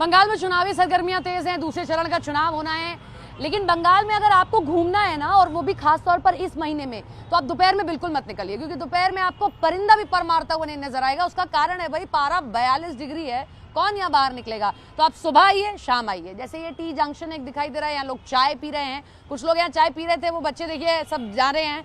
बंगाल में चुनावी सरगर्मियां तेज हैं, दूसरे चरण का चुनाव होना है, लेकिन बंगाल में अगर आपको घूमना है ना, और वो भी खास तौर पर इस महीने में, तो आप दोपहर में बिल्कुल मत निकलिए, क्योंकि दोपहर में आपको परिंदा भी पर मारता हुआ नहीं नजर आएगा। उसका कारण है भाई, पारा 42 डिग्री है, कौन यहाँ बाहर निकलेगा। तो आप सुबह आइए, शाम आइए। जैसे ये टी जंक्शन एक दिखाई दे रहा है, यहाँ लोग चाय पी रहे हैं, कुछ लोग यहाँ चाय पी रहे थे, वो बच्चे देखिए सब जा रहे हैं।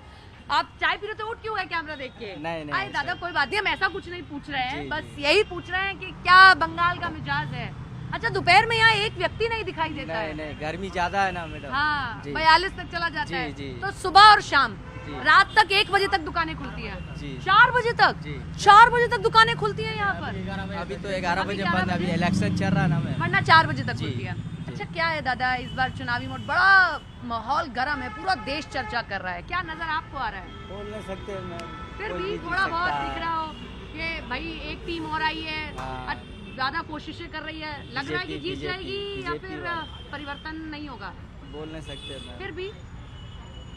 आप चाय पी रहे थे, उठ क्यों गए कैमरा देख के? नहीं अरे दादा कोई बात नहीं, हम ऐसा कुछ नहीं पूछ रहे हैं, बस यही पूछ रहे हैं कि क्या बंगाल का मिजाज है। अच्छा, दोपहर में यहाँ एक व्यक्ति नहीं दिखाई देता है? नहीं, गर्मी ज्यादा है ना मैडम। हाँ, 42 तक चला जाता है। जी। तो सुबह और शाम रात तक 1 बजे तक दुकानें खुलती है, 4 बजे तक। 4 बजे तक दुकानें खुलती है यहाँ पर। अभी तो 11 बजे बंद, अभी इलेक्शन चल रहा है ना मैम, वरना 4 बजे तक खुलती है। अच्छा, क्या है दादा, इस बार चुनावी मोड बड़ा माहौल गर्म है, पूरा देश चर्चा कर रहा है, क्या नजर आपको आ रहा है? बोल नहीं सकते मैम, फिर भी थोड़ा बहुत दिख रहा हो कि भाई एक टीम और आई है, ज्यादा कोशिशें कर रही है, लग रहा है कि जीत जाएगी या फिर परिवर्तन नहीं होगा? बोल नहीं सकते मैम, फिर भी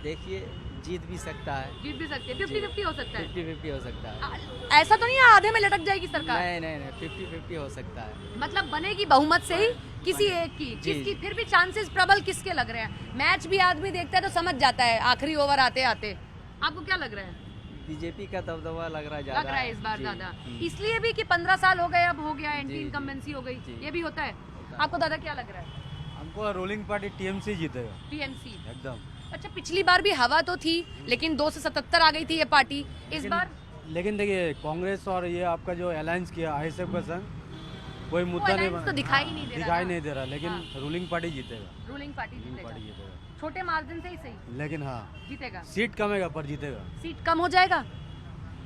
देखिए जीत भी सकता है, जीत भी सकती है, 50-50 हो सकता है। 50-50 हो सकता है। ऐसा तो नहीं है आधे में लटक जाएगी सरकार? नहीं, 50-50 हो सकता है। मतलब बनेगी बहुमत से ही किसी एक की, किसकी? फिर भी चांसेस प्रबल किसके लग रहे हैं? मैच भी आदमी देखता है तो समझ जाता है आखिरी ओवर आते आते। आपको क्या लग रहा है? बीजेपी का दबदबा लग रहा है, लग रहा है इस बार ज्यादा, इसलिए भी कि 15 साल हो गए, अब हो गया, एंटी इनकम्बेंसी हो गई, ये भी होता है। आपको दादा क्या लग रहा है? हमको रूलिंग पार्टी टीएमसी जीतेगा, टीएमसी एकदम। अच्छा, पिछली बार भी हवा तो थी, लेकिन 2 से 77 आ गई थी ये पार्टी, इस बार? लेकिन देखिए कांग्रेस और ये आपका जो अलायंस किया आईएसएफ का संग, कोई मुद्दा नहीं बना, तो दिखाई नहीं दे रहा, लेकिन रूलिंग पार्टी जीतेगा, रूलिंग पार्टी जीतेगा, छोटे मार्जिन से ही सही, लेकिन हाँ जीतेगा। सीट कमेगा पर जीतेगा। सीट कम हो जाएगा?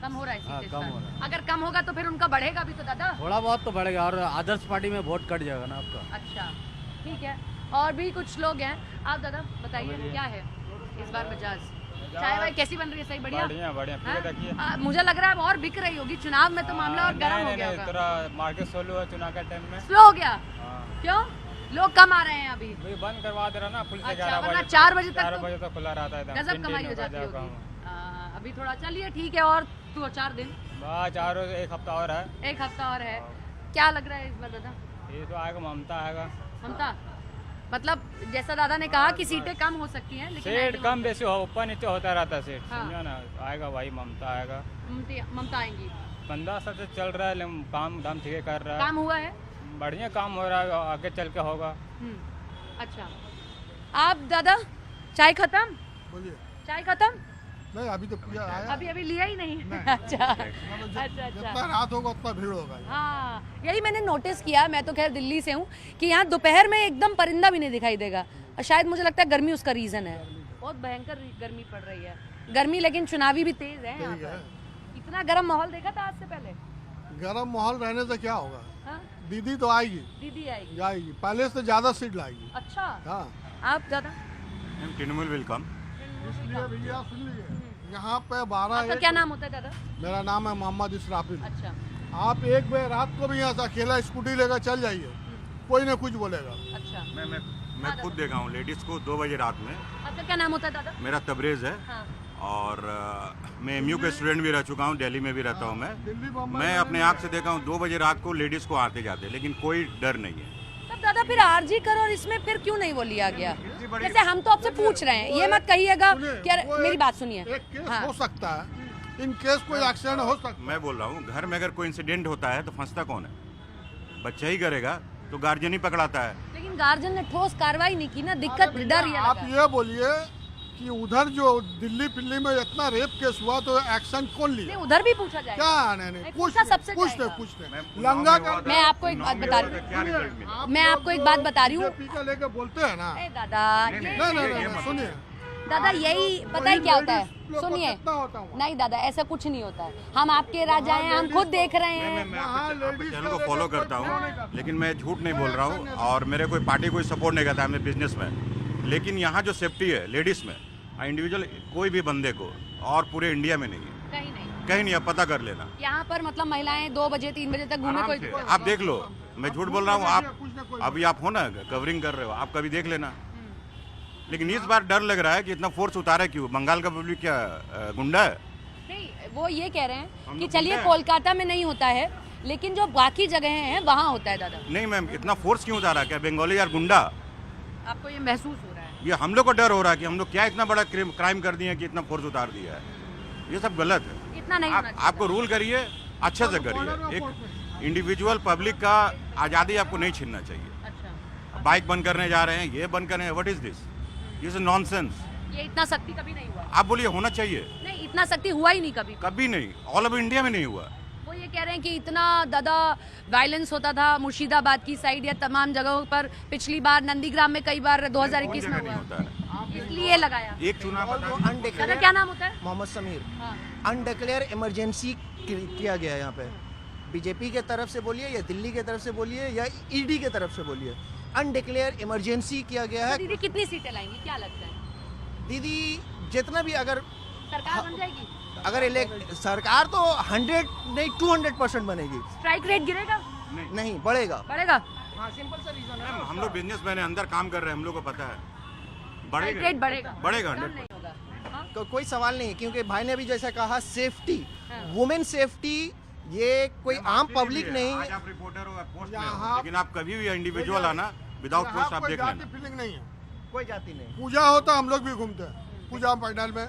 कम हो रहा है सीट इस कम बार। हो रहा है। अगर कम होगा तो फिर उनका बढ़ेगा भी तो दादा? थोड़ा बहुत तो बढ़ेगा, और आदर्श पार्टी में वोट कट जाएगा ना आपका। अच्छा, ठीक है। और भी कुछ लोग हैं, आप दादा बताइए क्या है इस बार मिजाज? चाय वाय कैसी बन रही है? सही बढ़िया? बढ़िया। मुझे लग रहा है अब और बिक रही होगी, चुनाव में तो मामला और गर्म हो गया होगा। थोड़ा मार्केट स्लो है चुनाव के टाइम में। स्लो हो गया? क्यों? लोग कम आ रहे हैं अभी? बंद करवा दे रहा ना पुलिस। अच्छा, वरना 4 बजे तक 4 बजे तक खुला रहता है, गजब कमाई हो जाती होगी। अभी थोड़ा चलिए ठीक है, और 2-4 दिन, एक हफ्ता और है। एक हफ्ता और है। क्या लग रहा है इस बार दादा? ये तो आएगा, ममता आएगा। ममता मतलब जैसा दादा ने कहा कि सीटें कम हो सकती हैं, लेकिन सीट कम बेसी हो, ऊपर नीचे होता रहता है सीट। हाँ। समझो ना, आएगा भाई, ममता आएगा। ममता आएंगी। 15 साल से चल रहा है, लेकिन काम धाम ठीक है कर रहा है। काम हुआ है? बढ़िया काम हो रहा है, आगे चल के होगा। अच्छा, आप दादा चाय खत्म? बोलिए। चाय खत्म? नहीं, अभी तो पूजा आया। अभी लिया ही नहीं। अच्छा अच्छा। जितना रात होगा उतना भीड़ होगा। हाँ, यही मैंने नोटिस किया, मैं तो खैर दिल्ली से हूँ, कि यहाँ दोपहर में एकदम परिंदा भी नहीं दिखाई देगा। शायद मुझे लगता है गर्मी उसका रीजन है, बहुत भयंकर गर्मी पड़ रही है। गर्मी लेकिन चुनावी भी तेज है यहाँ पर। इतना गर्म माहौल देखा था आज से पहले? गर्म माहौल रहने से क्या होगा? हाँ? दीदी तो आएगी, दीदी आएगी, जाएगी, पहले से ज्यादा सीट लाएगी। अच्छा, हाँ। आप दादा? तृणमूल वेलकम। भैया सुन लीजिए, यहाँ पे 12 आपका क्या नाम होता है दादा? मेरा नाम है मोहम्मद इसराफिल। अच्छा, आप एक बार रात को भी यहाँ से अकेला स्कूटी लेकर चल जाइए, कोई ना कुछ बोलेगा। अच्छा। मैं खुद देखा हूँ लेडीज को 2 बजे रात में। आपका क्या नाम होता है दादा? मेरा तबरेज है। हाँ। और मैं एमयू का स्टूडेंट भी रह चुका हूँ, दिल्ली में भी रहता हूँ दिल्ली, मैं। बम्बई मैं अपने आँख से देखा हूँ 2 बजे रात को लेडीज को आते जाते, लेकिन कोई डर नहीं है। तब दादा फिर आरजी करो, और इसमें फिर क्यों नहीं वो लिया गया? जैसे हम तो आपसे पूछ रहे हैं, ये मत कहिएगा कि मेरी बात सुनिए। एक केस हो सकता है, इन केस कोई एक्सीडेंट हो सकता है। मैं बोल रहा हूँ, घर में अगर कोई इंसिडेंट होता है तो फंसता कौन है? बच्चा ही करेगा, तो गार्जियन ही पकड़ाता है। लेकिन गार्जियन ने ठोस कार्रवाई नहीं की ना, दिक्कत डर ये आप लगा। ये बोलिए कि उधर जो दिल्ली में इतना रेप केस हुआ तो एक्शन कौन लिया? नहीं, उधर भी पूछा जाएगा। क्या? नहीं, पूछा सबसे कुछ जाएगा। नहीं। लंगा का मैं आपको एक बात बता रही हूँ, मैं आपको एक बात बता रही हूँ। पीछे लेके बोलते हैं ना। ए दादा, नहीं, सुनिए दादा, यही पता है क्या होता है? सुनिए, कितना होता है? नहीं दादा, ऐसा कुछ नहीं होता है। हम आपके राजा हैं, हम खुद देख रहे हैं। मैं आपके चैनल को फॉलो करता हूँ, लेकिन मैं झूठ नहीं बोल रहा हूँ, और मेरे कोई पार्टी कोई सपोर्ट नहीं करता है, मैं बिजनेस में। लेकिन यहाँ जो सेफ्टी है लेडीज में, इंडिविजुअल कोई भी बंदे को, और पूरे इंडिया में नहीं है, कहीं नहीं, आप पता कर लेना। यहाँ पर मतलब महिलाएं 2 बजे 3 बजे तक घूमे, आराम कोई से, आप देख लो, मैं झूठ बोल रहा हूँ? आप अभी आप हो ना कवरिंग कर रहे हो, आप कभी देख लेना। लेकिन इस बार डर लग रहा है कि इतना फोर्स उतारा क्यों? बंगाल का पब्लिक क्या गुंडा है? नहीं, वो ये कह रहे हैं हम कि लोग चलिए गुंडे हैं। कोलकाता में नहीं होता है, लेकिन जो बाकी जगह हैं वहाँ होता है दादा। नहीं मैम, इतना फोर्स क्यों उतारा? क्या बंगाली यार गुंडा? आपको ये महसूस हो रहा है? ये हम लोग को डर हो रहा है कि हम लोग क्या इतना बड़ा क्राइम कर दिए कि इतना फोर्स उतार दिया है। ये सब गलत है। इतना नहीं होना चाहिए। आपको रूल करिए, अच्छे से करिए। एक इंडिविजुअल पब्लिक का आज़ादी आपको नहीं छीनना चाहिए। अच्छा, बाइक बंद करने जा रहे हैं, ये बंद कर रहे हैं, what is this? This is nonsense. ये इतना सख्ती कभी नहीं हुआ। आप बोलिए होना चाहिए। नहीं, इतना सख्ती हुआ ही नहीं कभी। कभी नहीं, ऑल ओवर इंडिया में नहीं हुआ। वो ये कह रहे हैं कि इतना ज़्यादा वायलेंस होता था मुर्शिदाबाद की साइड या तमाम जगहों पर। पिछली बार नंदीग्राम में कई बार 2021 में नहीं हुआ, होता है। इसलिए लगाया। एक चुनाव बता दादा अनडिक्लेयर क्या नाम होता है? मोहम्मद समीर हाँ। अनडिक्लेयर इमरजेंसी किया गया है यहाँ पे। बीजेपी के तरफ से बोलिए या दिल्ली के तरफ से बोलिए या ईडी के तरफ से बोलिए, अनडिक्लेयर इमरजेंसी किया गया तो है। दीदी कितनी सीटें लाएंगी, क्या लगता है? दीदी जितना भी अगर सरकार बन जाएगी? सरकार तो 100 नहीं 200% बनेगी। स्ट्राइक रेट गिरेगा? नहीं बढ़ेगा। बढ़ेगा? हाँ, सिंपल सा रीजन है। मैम, हम लोग बिजनेसमैन है, अंदर काम कर रहे हैं, हम लोग को पता है। स्ट्राइक रेट बढ़ेगा? बढ़ेगा, कम 100%। नहीं होगा। हाँ? कोई सवाल नहीं है, क्योंकि भाई ने भी जैसा कहा सेफ्टी, हाँ। वुमेन सेफ्टी, ये कोई आम पब्लिक नहीं। आज आप रिपोर्टर हो, आप पोस्ट में हो, यहाँ- लेकिन आप कभी भी इंडिविजुअल आना विदाउट यहाँ पोस्ट आप कोई देख जाति लेना। फीलिंग नहीं है। कोई जाति नहीं। पूजा होता हम लोग भी घूमते हैं पूजा पंडाल में।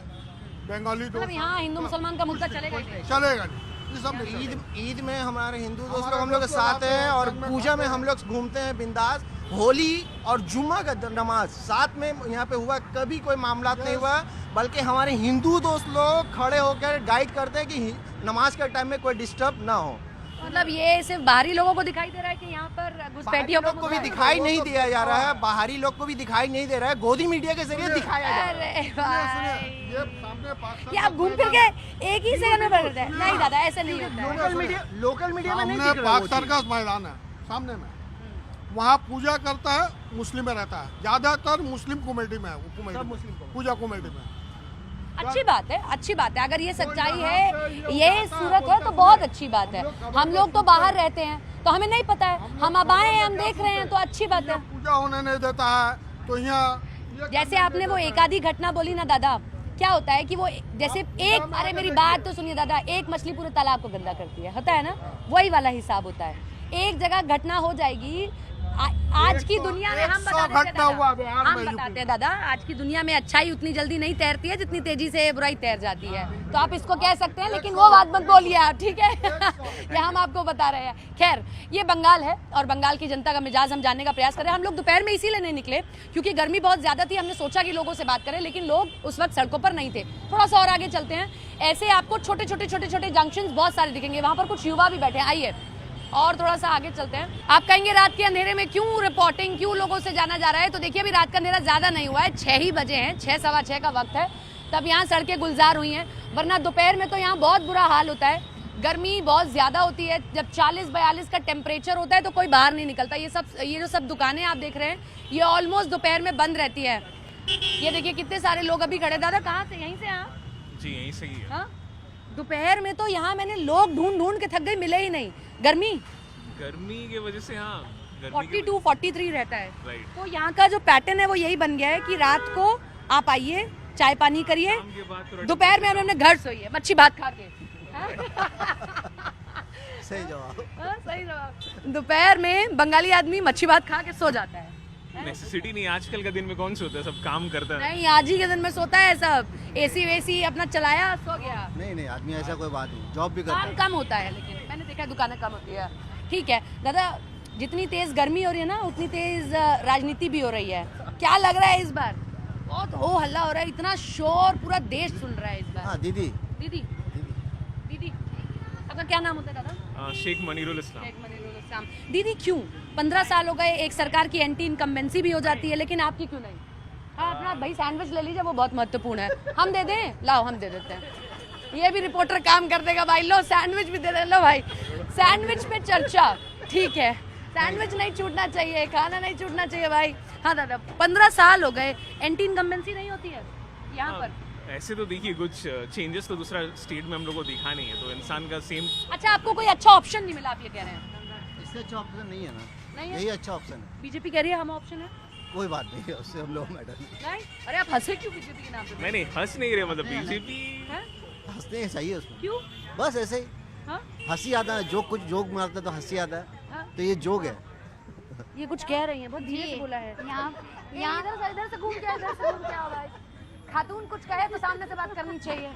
बंगाली तो मतलब यहाँ हिंदू मुसलमान का मुद्दा चलेगा ही नहीं। चलेगा नहीं, ये सब नहीं चलेगा। ईद में हमारे हिंदू दोस्त हमारे लोग हम लोग के दोस्त लोग साथ आते हैं हैं, और संग में पूजा में खाते हम लोग घूमते हैं बिंदास। होली और जुम्मा का नमाज साथ में यहाँ पे हुआ, कभी कोई मामला नहीं हुआ। बल्कि हमारे हिंदू दोस्त लोग खड़े होकर गाइड करते हैं कि नमाज के टाइम में कोई डिस्टर्ब ना हो। मतलब ये सिर्फ बाहरी लोगों को दिखाई दे रहा है कि यहाँ पर बाहरी घुसपैठियों लोग को भी दिखाई नहीं दिया जा रहा है, बाहरी लोग को भी दिखाई नहीं दे रहा है, गोदी मीडिया के जरिए दिखाया जा रहा है। अरे सुनिए, भाई, ये सामने पाकिस्तान ये आप घूम फिर के एक ही सेकंड में पकड़ते हैं। नहीं दादा, ऐसे नहीं होता है। लोकल मीडिया में नहीं सामने दिख रहा वो पाक सर्कस चीज़। मैदान है सामने में, वहाँ पूजा करता है, मुस्लिम में रहता है, ज्यादातर मुस्लिम कमेटी में है, वो कमेटी सब में, मुस्लिम कमेटी। पूजा कमेटी में। अच्छी बात है, अच्छी बात है। अगर ये सच्चाई है, ये सूरत है, तो बहुत अच्छी बात है। हम लोग तो बाहर रहते हैं तो हमें नहीं पता है, हम अब आए हैं, हम देख रहे हैं, तो अच्छी बात है। पूजा होने नहीं देता है तो यहाँ जैसे आपने वो एक आधी घटना बोली ना दादा, क्या होता है कि वो जैसे एक, अरे मेरी बात तो सुनिए दादा, एक मछली पूरे तालाब को गंदा करती है, होता है ना, वही वाला हिसाब होता है। एक जगह घटना हो जाएगी, आज की दुनिया में हम 100 बताते हैं घटना हुआ दादा, बिहार हम में, बताते हैं दादा, आज की दुनिया में अच्छाई उतनी जल्दी नहीं तैरती है जितनी तेजी से बुराई तैर जाती है। तो आप इसको कह सकते हैं, लेकिन वो बात मत बोलिए आप, ठीक है? ये हम आपको बता रहे हैं। खैर, ये बंगाल है और बंगाल की जनता का मिजाज हम जानने का प्रयास कर रहे हैं। हम लोग दोपहर में इसीलिए नहीं निकले क्योंकि गर्मी बहुत ज्यादा थी। हमने सोचा कि लोगों से बात करें, लेकिन लोग उस वक्त सड़कों पर नहीं थे। थोड़ा सा और आगे चलते हैं, ऐसे आपको छोटे छोटे जंक्शंस बहुत सारे दिखेंगे, वहां पर कुछ युवा भी बैठे हैं। आइए और थोड़ा सा आगे चलते हैं। आप कहेंगे रात के अंधेरे में क्यों रिपोर्टिंग, क्यों लोगों से जाना जा रहा है? तो देखिए, अभी रात का अंधेरा ज्यादा नहीं हुआ है, 6 ही बजे हैं, 6 सवा 6 का वक्त है, तब यहाँ सड़कें गुलजार हुई हैं। वरना दोपहर में तो यहाँ बहुत बुरा हाल होता है, गर्मी बहुत ज्यादा होती है। जब 40-42 का टेम्परेचर होता है तो कोई बाहर नहीं निकलता। ये जो सब दुकानें आप देख रहे हैं, ये ऑलमोस्ट दोपहर में बंद रहती है। ये देखिए कितने सारे लोग अभी खड़े। दादा कहाँ से? यहीं से? यहाँ जी यहीं से ही है। हाँ, दोपहर में तो यहाँ मैंने लोग ढूंढ ढूंढ के थक गए, मिले ही नहीं। गर्मी की वजह से हाँ, गर्मी 42-43 रहता है। राइट। तो यहाँ का जो पैटर्न है वो यही बन गया है कि रात को आप आइए, चाय पानी करिए, शाम के बाद थोड़ा दोपहर में हम अपने घर सोइए मच्छी भात खा के। हाँ? सही जवाब। हाँ, सही जवाब। दोपहर में बंगाली आदमी मच्छी भात खा के सो जाता है। नेसेसिटी नहीं, आजकल का दिन में कौन सोता है, सब काम करता है। नहीं, आज ही के दिन में सोता है सब, एसी वेसी अपना चलाया, सो गया। नहीं आदमी ऐसा कोई बात नहीं, जॉब भी करता काम है। कम होता है, लेकिन मैंने देखा दुकानें कम होती है। ठीक है दादा, जितनी तेज गर्मी हो रही है ना, उतनी तेज राजनीति भी हो रही है। क्या लग रहा है इस बार? बहुत हो हल्ला हो रहा है, इतना शोर, पूरा देश सुन रहा है इस बार। हाँ दीदी। दीदी दीदी आपका क्या नाम होता है दादा? शेख मनीरुल इस्लाम। शेख मनीरुल इस्लाम। दीदी क्यों 15 साल हो गए, एक सरकार की एंटी इनकम्बेंसी भी हो जाती है, लेकिन आपकी क्यों नहीं? हाँ, अपना भाई सैंडविच ले लीजिए, वो बहुत महत्वपूर्ण है। हम दे दें? लाओ हम दे देते हैं, ये भी रिपोर्टर काम कर देगा भाई। लो सैंडविच भी दे दे। लो भाई, सैंडविच पे चर्चा, ठीक है? सैंडविच नहीं छूटना चाहिए, खाना नहीं छूटना चाहिए भाई। हाँ दादा, 15 साल हो गए, एंटी इनकम्बेंसी नहीं होती है यहाँ पर? ऐसे तो देखिए कुछ चेंजेस तो दूसरा स्टेट में हम लोग को दिखा नहीं है, तो इंसान का सेम। अच्छा, आपको कोई अच्छा ऑप्शन नहीं मिला, आप ये कह रहे हैं? इससे अच्छा ऑप्शन नहीं है ना, नहीं है? यही अच्छा ऑप्शन है। बीजेपी कह रही है हम ऑप्शन है। कोई बात नहीं है, उससे हम लोग मैटर नहीं। नहीं, अरे आप हंसे क्यों बीजेपी के नाम पे? नहीं हंस नहीं रहे, मतलब बीजेपी हैं? हंसते हैं, सही है उसमें। क्यों? बस ऐसे ही हाँ? हंसी आता है, जोक कुछ जोक मारता है तो हंसी आता है, हाँ? तो ये जोक है। ये कुछ कह रही हैं, बहुत धीरे से बोला है। यहाँ इधर से घूम के इधर से घूम के आओ भाई। खातून कुछ कहे तो सामने से बात करनी चाहिए।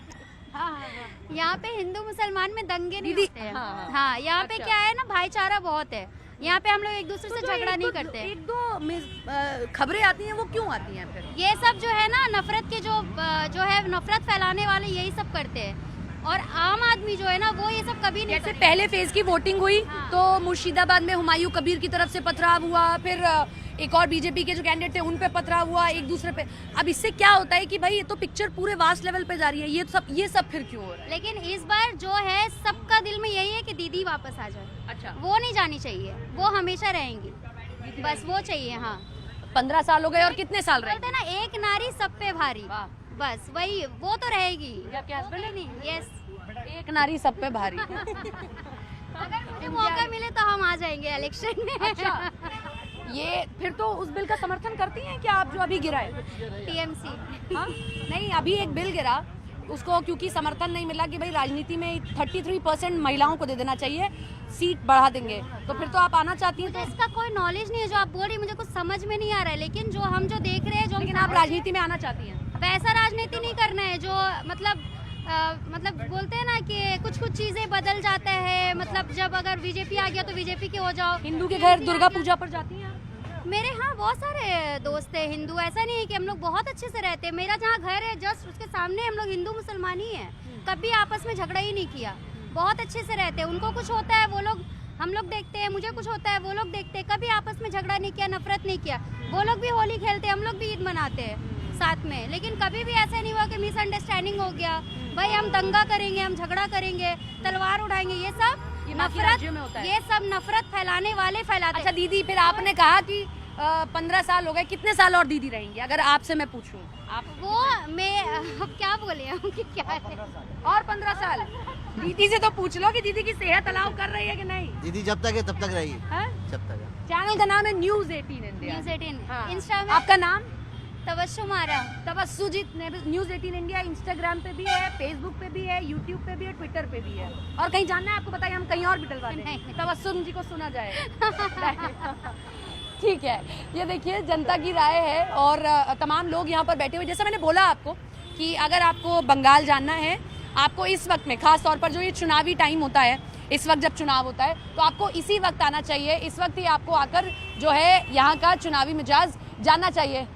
हाँ हाँ हाँ। यहाँ पे हिंदू मुसलमान में दंगे नहीं दीदी, होते हैं। हाँ, हाँ। हाँ, यहाँ पे अच्छा। क्या है ना, भाईचारा बहुत है। यहाँ पे हम लोग एक दूसरे से जो झगड़ा एक नहीं दो- करते। एक दो खबरें आती हैं, वो क्यों आती हैं फिर? ये सब जो है ना, नफरत के जो है नफरत फैलाने वाले यही सब करते हैं, और आम आदमी जो है ना वो ये सब कभी नहीं जैसे करेगा। पहले फेज की वोटिंग हुई हाँ। तो मुर्शिदाबाद में हुमायूं कबीर की तरफ से पथराव हुआ, फिर एक और बीजेपी के जो कैंडिडेट थे उन पे पथराव हुआ, एक दूसरे पे। अब इससे क्या होता है कि भाई ये तो पिक्चर पूरे वास्ट लेवल पे जा रही है, ये सब फिर क्यों हो रहा है? लेकिन इस बार जो है सबका दिल में यही है कि दीदी वापस आ जाए। अच्छा, वो नहीं जानी चाहिए, वो हमेशा रहेंगी, बस वो चाहिए। हाँ, 15 साल हो गए और कितने साल रहे? बोलते हैं ना, एक नारी सब पे भारी, वाह। बस वही, वो तो रहेगी। ये आपके हस्बैंड है? नहीं, यस। एक नारी सब पे भारी। अगर मुझे मौका मिले तो हम आ जाएंगे इलेक्शन में। अच्छा, ये फिर तो उस बिल का समर्थन करती हैं क्या आप जो अभी गिरा है? टीएमसी। हाँ? नहीं, अभी एक बिल गिरा, उसको क्योंकि समर्थन नहीं मिला कि भाई राजनीति में 33% महिलाओं को दे देना चाहिए, सीट बढ़ा देंगे, तो फिर तो आप आना चाहती हैं? मुझे इसका कोई नॉलेज नहीं है, जो आप बोल रही हैं मुझे कुछ समझ में नहीं आ रहा है, लेकिन जो हम जो देख रहे हैं, जो लेकिन आप राजनीति में आना चाहती हैं? वैसा राजनीति नहीं करना है जो मतलब बोलते हैं ना कि कुछ कुछ चीजें बदल जाता है। मतलब जब अगर बीजेपी आ गया तो बीजेपी के हो जाओ। हिंदू के घर दुर्गा पूजा पर जाती हैं? मेरे हाँ बहुत सारे दोस्त हैं हिंदू, ऐसा नहीं है कि हम लोग बहुत अच्छे से रहते हैं। मेरा जहाँ घर है जस्ट उसके सामने हम लोग हिंदू मुसलमान ही हैं, कभी आपस में झगड़ा ही नहीं किया, बहुत अच्छे से रहते हैं। उनको कुछ होता है वो लोग हम लोग देखते हैं, मुझे कुछ होता है वो लोग देखते हैं, कभी आपस में झगड़ा नहीं किया, नफरत नहीं किया। वो लोग भी होली खेलते हैं, हम लोग भी ईद मनाते हैं साथ में, लेकिन कभी भी ऐसा नहीं हुआ कि मिसअंडरस्टैंडिंग हो गया, भाई हम दंगा करेंगे, हम झगड़ा करेंगे, तलवार उठाएंगे, ये सब नफरत में होता है। ये सब नफरत फैलाने वाले फैलाते। अच्छा दीदी, फिर आपने कहा कि 15 साल हो गए, कितने साल और दीदी रहेंगी अगर आपसे मैं पूछूं? आप वो मैं अब क्या बोले हम कि क्या है? और 15 साल दीदी से तो पूछ लो कि दीदी की सेहत अलाउ कर रही है कि नहीं? दीदी जब तक है तब तक रहेगी, हाँ? जब तक है। चैनल का नाम है न्यूज़ 18 इंडिया। न्यूज़ 18 हाँ। इंस्टा में आपका नाम? तबस्सुम आरा। तबस्सुजीत न्यूज़ 18 इंडिया इंस्टाग्राम पे भी है, फेसबुक पे भी है, यूट्यूब पे भी है, ट्विटर पे भी है। और कहीं जानना है आपको? बताइए, हम कहीं और भी डलवा दें, नहीं। तबस्सुम जी को सुना जाए। ठीक है, ये देखिए जनता की राय है और तमाम लोग यहाँ पर बैठे हुए। जैसा मैंने बोला आपको कि अगर आपको बंगाल जानना है, आपको इस वक्त में खास तौर पर जो ये चुनावी टाइम होता है, इस वक्त जब चुनाव होता है तो आपको इसी वक्त आना चाहिए। इस वक्त ही आपको आकर जो है यहाँ का चुनावी मिजाज जानना चाहिए।